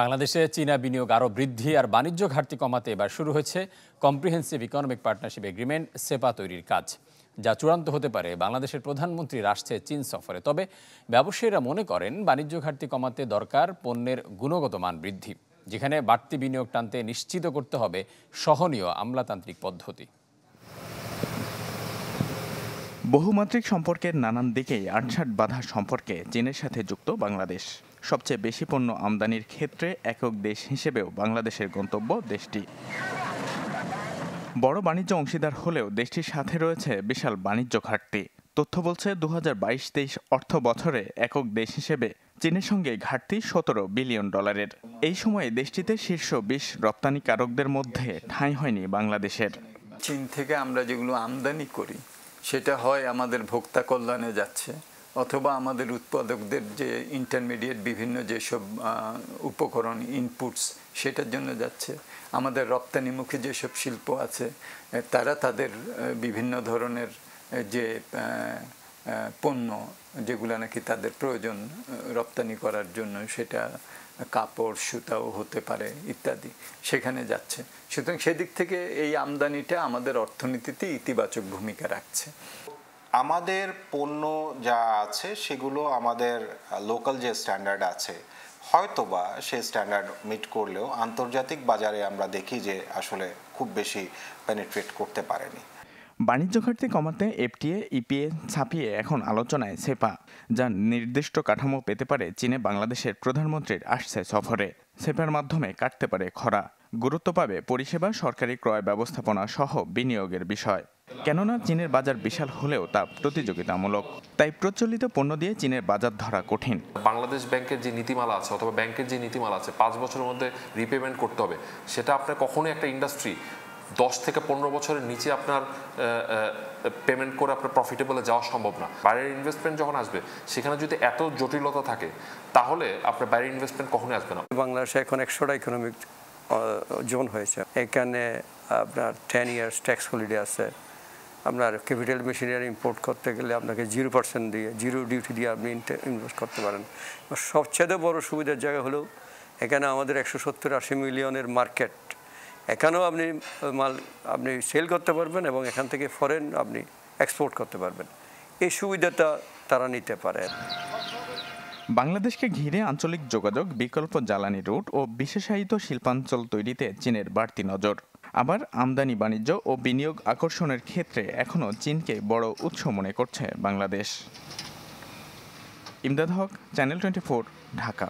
বাংলাদেশে চীনা বিনিয়োগ আরও বৃদ্ধি আর বাণিজ্য ঘাটতি কমাতে এবার শুরু হয়েছে কম্প্রিহেন্সিভ ইকোনমিক পার্টনারশিপ এগ্রিমেন্ট সেপা তৈরির কাজ, যা চূড়ান্ত হতে পারে বাংলাদেশের প্রধানমন্ত্রীর আসছে চীন সফরে। তবে ব্যবসায়ীরা মনে করেন বাণিজ্য ঘাটতি কমাতে দরকার পণ্যের গুণগত মান বৃদ্ধি, যেখানে বাড়তি বিনিয়োগ টানতে নিশ্চিত করতে হবে সহনীয় আমলাতান্ত্রিক পদ্ধতি। বহুমাত্রিক সম্পর্কের নানান দিকেই আটসাট বাঁধা সম্পর্কে চীনের সাথে যুক্ত বাংলাদেশ। সবচেয়ে বেশি পণ্য আমদানির ক্ষেত্রে একক দেশ হিসেবেও বাংলাদেশের গন্তব্য দেশটি। বড় বাণিজ্য অংশীদার হলেও দেশটির সাথে রয়েছে বিশাল বাণিজ্য ঘাটতি। তথ্য বলছে 2022-23 অর্থ বছরে একক দেশ হিসেবে চীনের সঙ্গে ঘাটতি $17 বিলিয়ন। এই সময়ে দেশটিতে শীর্ষ 20 রপ্তানিকারকদের মধ্যে ঠাঁই হয়নি বাংলাদেশের। চীন থেকে আমরা যেগুলো আমদানি করি সেটা হয় আমাদের ভোক্তা কল্যাণে যাচ্ছে, অথবা আমাদের উৎপাদকদের যে ইন্টারমিডিয়েট বিভিন্ন যেসব উপকরণ ইনপুটস সেটার জন্য যাচ্ছে। আমাদের রপ্তানিমুখী যেসব শিল্প আছে তারা তাদের বিভিন্ন ধরনের যে পণ্য যেগুলো নাকি তাদের প্রয়োজন রপ্তানি করার জন্য, সেটা কাপড় সুতাও হতে পারে ইত্যাদি, সেখানে যাচ্ছে। সুতরাং সেদিক থেকে এই আমদানিটা আমাদের অর্থনীতিতে ইতিবাচক ভূমিকা রাখছে। আমাদের পণ্য যা আছে সেগুলো আমাদের লোকাল যে স্ট্যান্ডার্ড আছে হয়তোবা সেই স্ট্যান্ডার্ড মিট করলেও আন্তর্জাতিক বাজারে আমরা দেখি যে আসলে খুব বেশি পেনিট্রেট করতে পারেনি। বাণিজ্য ঘাটতি কমাতে এফটিএ ইপিএ ছাপিয়ে এখন আলোচনায় সেপা, যা নির্দিষ্ট কাঠামো পেতে পারে চীনে বাংলাদেশের প্রধানমন্ত্রীর আসছে সফরে। সেপার মাধ্যমে কাটতে পারে খরা, গুরুত্ব পাবে পরিষেবা, সরকারি ক্রয় ব্যবস্থাপনা সহ বিনিয়োগের বিষয়। কেননা চীনের বাজার বিশাল হলেও তা প্রতিযোগিতামূলক, তাই প্রচলিত পণ্য দিয়ে চীনের বাজার ধরা কঠিন। বাংলাদেশ ব্যাংকের যে নীতিমালা আছে অথবা ব্যাংকের যে নীতিমালা আছে 5 বছরের মধ্যে রিপেমেন্ট করতে হবে, সেটা আপনার কখনোই একটা ইন্ডাস্ট্রি 10 থেকে 15 বছরের নিচে আপনার পেমেন্ট করে আপনার প্রফিটেবলে যাওয়া সম্ভব না। বাইরের ইনভেস্টমেন্ট যখন আসবে সেখানে যদি এত জটিলতা থাকে তাহলে আপনার বাইরের ইনভেস্টমেন্ট কখনোই আসবে না। বাংলাদেশে এখন 100টা ইকোনমিক জোন হয়েছে। এখানে আপনার 10 ইয়ার্স ট্যাক্স হলিডে আছে। আপনার ক্যাপিটাল মেশিনারি ইম্পোর্ট করতে গেলে আপনাকে 0% দিয়ে, 0 ডিউটি দিয়ে আপনি ইনভেস্ট করতে পারেন। সবচেয়ে বড় সুবিধার জায়গা হলো এখানে আমাদের 170-80 মিলিয়নের মার্কেট। এখানেও আপনি সেল করতে পারবেন এবং এখান থেকে ফরেন আপনি এক্সপোর্ট করতে পারবেন। এই সুবিধাটা তারা নিতে পারে। বাংলাদেশকে ঘিরে আঞ্চলিক যোগাযোগ, বিকল্প জ্বালানি রুট ও বিশেষায়িত শিল্পাঞ্চল তৈরিতে চীনের বাড়তি নজর। আবার আমদানি বাণিজ্য ও বিনিয়োগ আকর্ষণের ক্ষেত্রে এখনও চীনকে বড় উৎস মনে করছে বাংলাদেশ। ইমদাদ হক, চ্যানেল 24, ঢাকা।